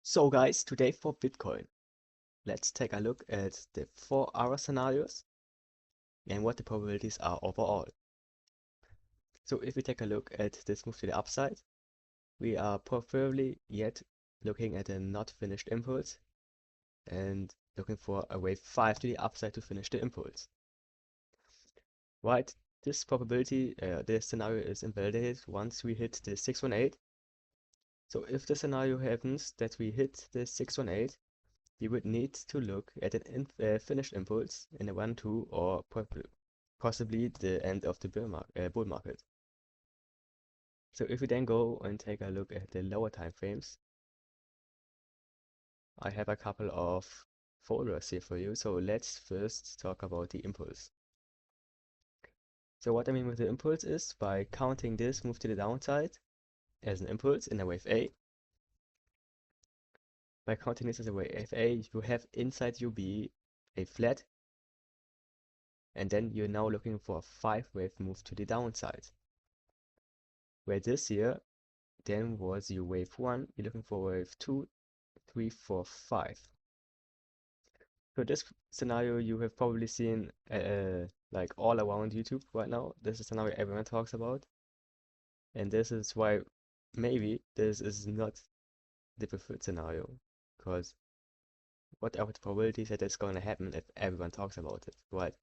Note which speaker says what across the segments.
Speaker 1: So guys, today for Bitcoin, let's take a look at the 4-hour scenarios and what the probabilities are overall. So if we take a look at this move to the upside, we are preferably yet looking at a not finished impulse and looking for a wave 5 to the upside to finish the impulse. Right, this probability, this scenario is invalidated once we hit the 618. So if the scenario happens that we hit the 618, you would need to look at an finished impulse in a 1-2 or possibly the end of the bull market. So if we then go and take a look at the lower time frames, I have a couple of folders here for you. So let's first talk about the impulse. So what I mean with the impulse is by counting this move to the downside as an impulse in a wave A. By counting this as a wave A, you have inside UB a flat, and then you're now looking for a 5-wave move to the downside. Where this here then was your wave 1, you're looking for wave 2, 3, 4, 5. So this scenario you have probably seen like all around YouTube right now. This is a scenario everyone talks about. And this is why maybe this is not the preferred scenario. Because what are the probabilities that it's going to happen if everyone talks about it, right?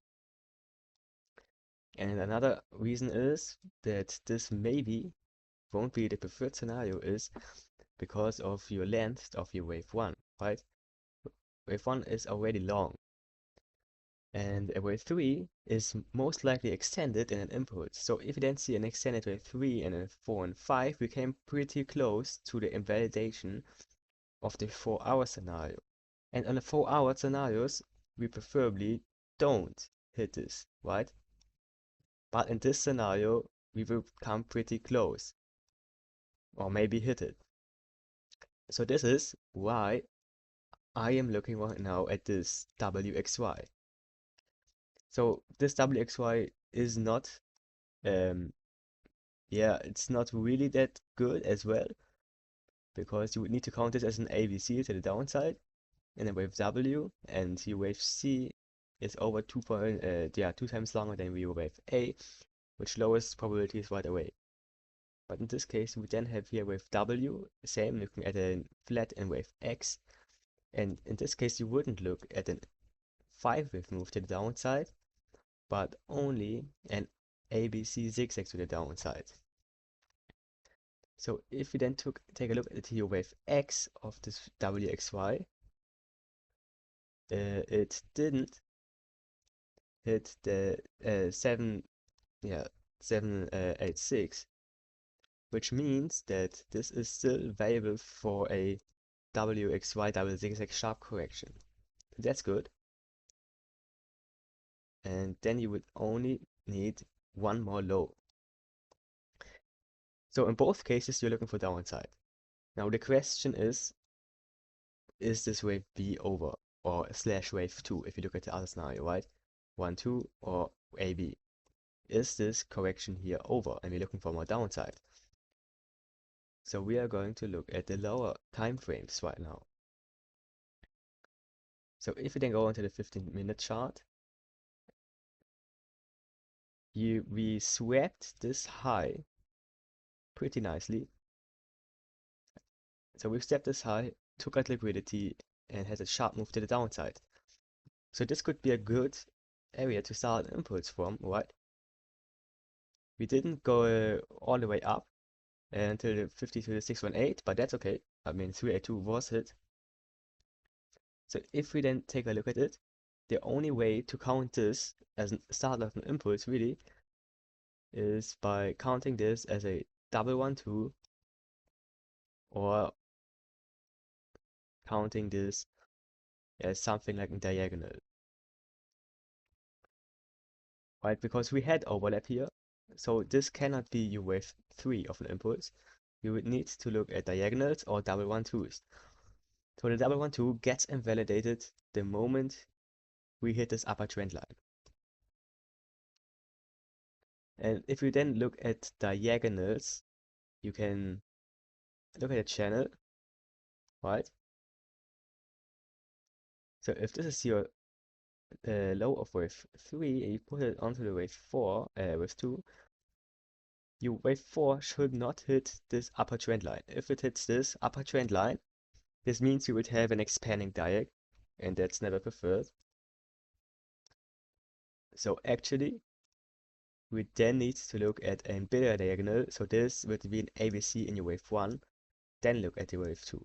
Speaker 1: And another reason is that this maybe won't be the preferred scenario is because of your length of your wave 1, right? Wave 1 is already long, and a wave 3 is most likely extended in an impulse. So if you then see an extended wave 3 and a 4 and 5, we came pretty close to the invalidation of the 4-hour scenario. And on the 4-hour scenarios, we preferably don't hit this, right? But in this scenario, we will come pretty close, or maybe hit it. So this is why I am looking right now at this WXY. So this WXY is not, yeah, it's not really that good as well, because you would need to count this as an ABC to the downside, and then wave W, and your wave C is over 2 times longer than your wave A, which lowers probabilities right away. But in this case, we then have here wave W, same, looking at a flat in wave X, and in this case, you wouldn't look at an 5-wave move to the downside, but only an ABC zigzag to the downside. So if we then take a look at your wave X of this WXY, it didn't hit the 786, which means that this is still valuable for a WXY double zigzag sharp correction. That's good. And then you would only need one more low. So in both cases, you're looking for downside. Now the question is this wave B over or / wave 2 if you look at the other scenario, right? 1, 2 or AB. Is this correction here over? And we're looking for more downside. So we are going to look at the lower time frames right now. So if we then go into the 15-minute chart, we swept this high pretty nicely. So we've stepped this high, took out liquidity, and had a sharp move to the downside. So this could be a good area to start an impulse from, right? We didn't go all the way up until the 50 to the 618, but that's okay. I mean, 382 was hit. So if we then take a look at it, the only way to count this as a start of an impulse really is by counting this as a double 1-2 or counting this as something like a diagonal. Right, because we had overlap here, so this cannot be your wave 3 of an impulse. You would need to look at diagonals or double 1-2s. So the double 1-2 gets invalidated the moment we hit this upper trend line. And if you then look at diagonals, you can look at a channel, right? So if this is your low of wave 3 and you put it onto the wave 4, wave 2, your wave 4 should not hit this upper trend line. If it hits this upper trend line, this means you would have an expanding diag, and that's never preferred. So actually, we then need to look at a bigger diagonal. So this would be an ABC in your wave 1, then look at your wave 2.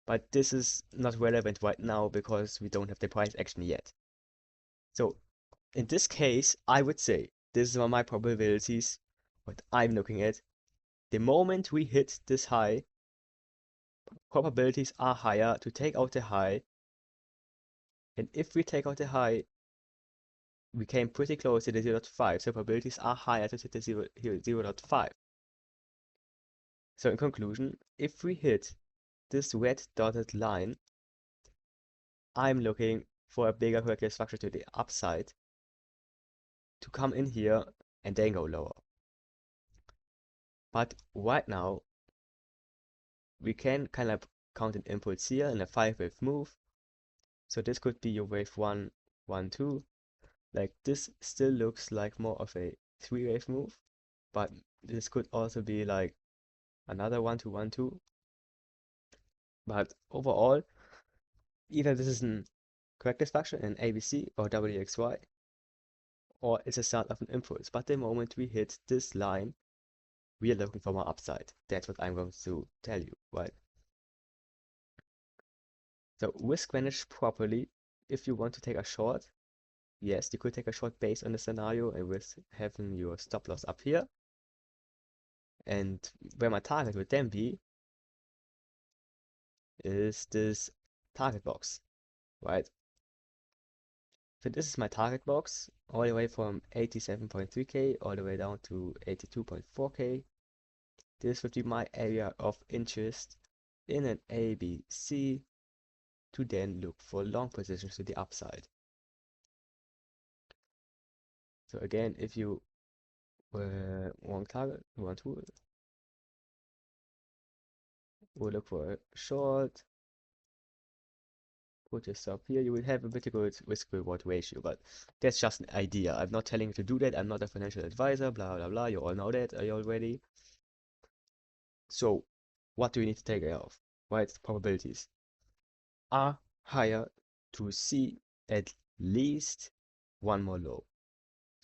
Speaker 1: But this is not relevant right now because we don't have the price action yet. So in this case, I would say, this are my probabilities, what I'm looking at. The moment we hit this high, probabilities are higher to take out the high. And if we take out the high, we came pretty close to the 0.5, so probabilities are higher to hit the 0.5. So in conclusion, if we hit this red dotted line, I'm looking for a bigger corrective structure to the upside to come in here and then go lower. But right now, we can kind of count an impulse here in a 5-wave move. So this could be your wave 1, 1, 2. Like this still looks like more of a 3-wave move, but this could also be like another 1, 2, 1, 2. But overall, either this is a corrective structure in ABC or WXY, or it's a start of an impulse. But the moment we hit this line, we are looking for more upside. That's what I'm going to tell you, right? So risk manage properly. If you want to take a short, yes, you could take a short based on the scenario and with having your stop loss up here. And where my target would then be is this target box, right? So this is my target box, all the way from 87.3k all the way down to 82.4k. This would be my area of interest in an ABC to then look for long positions to the upside. So again, if you want target, want to we'll look for a short, put your stop here, you will have a pretty good risk reward ratio, but that's just an idea. I'm not telling you to do that. I'm not a financial advisor, blah blah blah. You all know that already. So what do we need to take care of? Right, probabilities are higher to see at least one more low.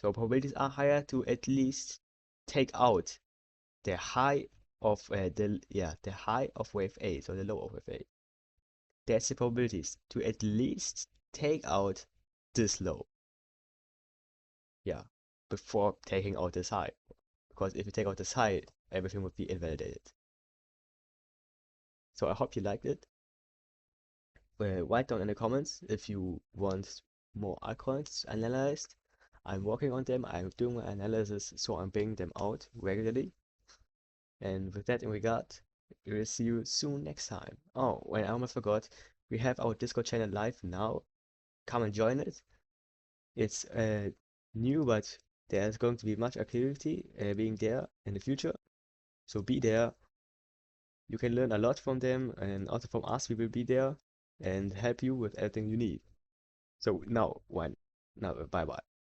Speaker 1: So probabilities are higher to at least take out the high of the high of wave A, so the low of wave A. That's the probabilities to at least take out this low. Yeah, before taking out this high. Because if you take out this high, everything would be invalidated. So I hope you liked it. Write down in the comments if you want more altcoins analyzed. I'm working on them, I'm doing my analysis, so I'm bringing them out regularly. And with that in regard, we will see you soon next time. Oh, and I almost forgot, we have our Discord channel live now. Come and join it. It's new, but there's going to be much activity being there in the future. So be there. You can learn a lot from them, and also from us. We will be there and help you with everything you need. So now, bye bye.